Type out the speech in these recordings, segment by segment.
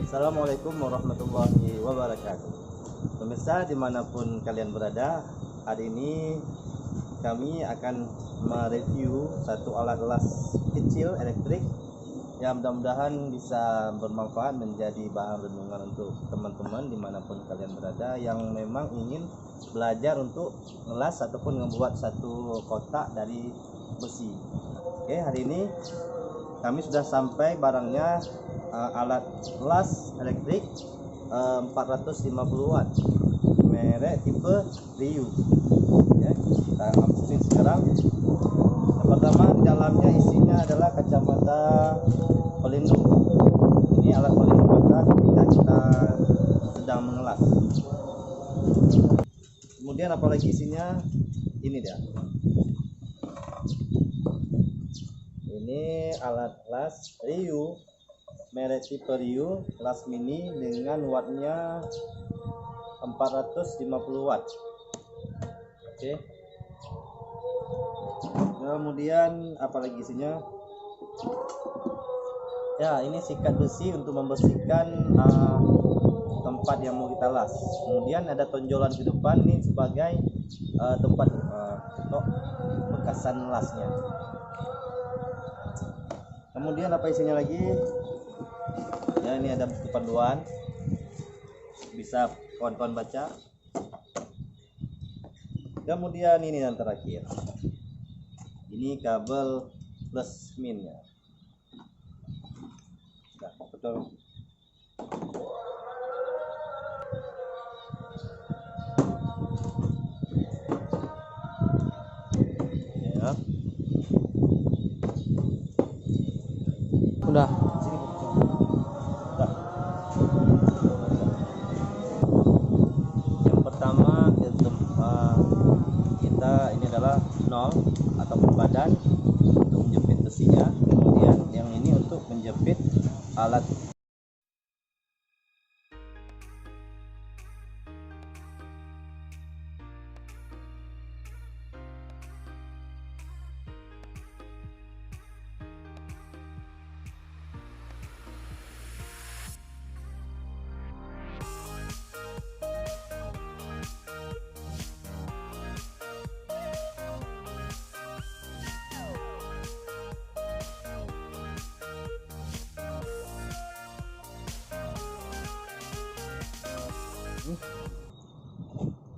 Assalamualaikum warahmatullahi wabarakatuh. Pemirsa dimanapun kalian berada, hari ini kami akan mereview satu alat las kecil elektrik yang mudah-mudahan bisa bermanfaat menjadi bahan renungan untuk teman-teman dimanapun kalian berada yang memang ingin belajar untuk ngelas ataupun membuat satu kotak dari besi. Oke, hari ini kami sudah sampai barangnya, alat las elektrik 450 watt merek tipe Ryu ya. Kita unboxing sekarang. Yang pertama, di dalamnya isinya adalah kacamata pelindung. Ini alat pelindung mata ketika kita sedang mengelas. Kemudian apalagi isinya, ini dia. Ini alat las Ryu merek tipe Ryu, las mini dengan wattnya 450 watt. Oke. Kemudian apalagi isinya? Ya, ini sikat besi untuk membersihkan tempat yang mau kita las. Kemudian ada tonjolan di depan ini sebagai tempat untuk bekasan lasnya. Kemudian apa isinya lagi? Ya, ini ada buku panduan, bisa kawan-kawan baca. Kemudian ini yang terakhir, ini kabel plus minnya. Nah, betul. Ya. Udah. Sini, udah. Yang pertama kita ini adalah nol ataupun badan untuk menjepit besinya. Kemudian yang ini untuk menjepit alat.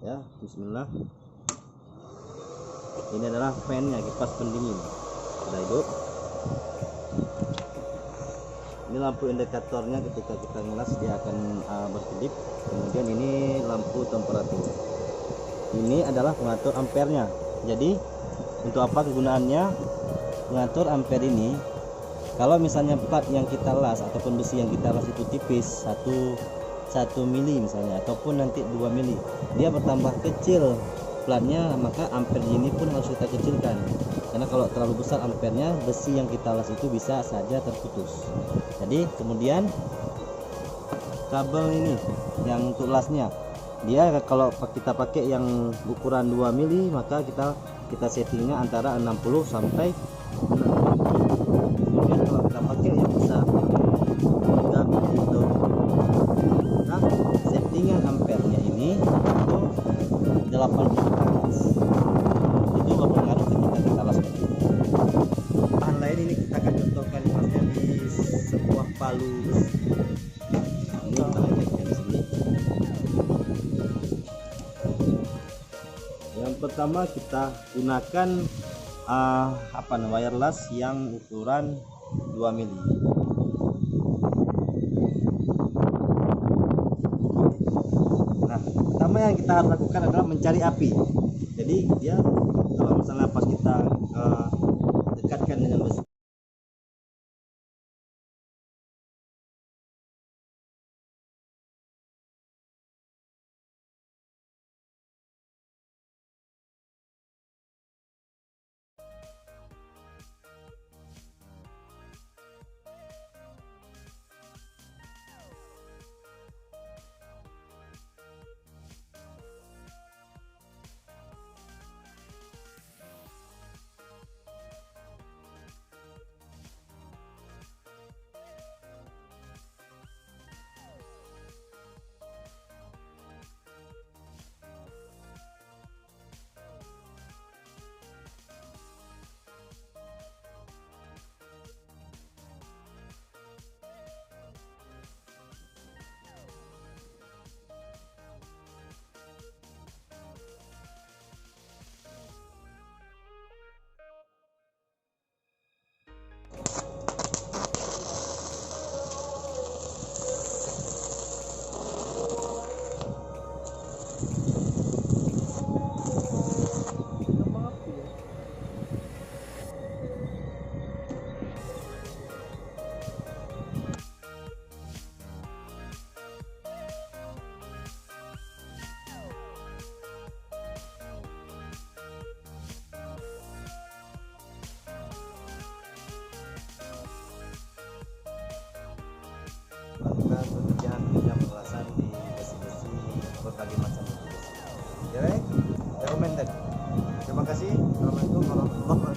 Ya, bismillah. Ini adalah fan-nya, kipas pendingin. Sudah hidup. Ini lampu indikatornya, ketika kita ngelas dia akan berkedip. Kemudian ini lampu temperatur. Ini adalah pengatur ampernya. Jadi untuk apa kegunaannya? Pengatur ampere ini, kalau misalnya plat yang kita las ataupun besi yang kita las itu tipis, 1 mili misalnya, ataupun nanti 2 mili, dia bertambah kecil platnya, maka ampere ini pun harus kita kecilkan, karena kalau terlalu besar ampernya, besi yang kita las itu bisa saja terputus. Jadi kemudian kabel ini yang untuk lasnya, dia kalau kita pakai yang ukuran 2 mili, maka kita settingnya antara 60 sampai 60. Kemudian kalau kita pakai yang besar 3 mili itu, nah, settingan ampernya ini itu 80 ke atas. Itu berpengaruh ketika kita las besi. Bahan lain ini kita akan contohkan lasnya di sebuah palu besi. Ini kita lihat di sini. Yang pertama kita gunakan wireless yang ukuran 2 mili. Pertama yang kita harus lakukan adalah mencari api. Jadi dia kalau misalnya pas kita dekatkan dengan besi,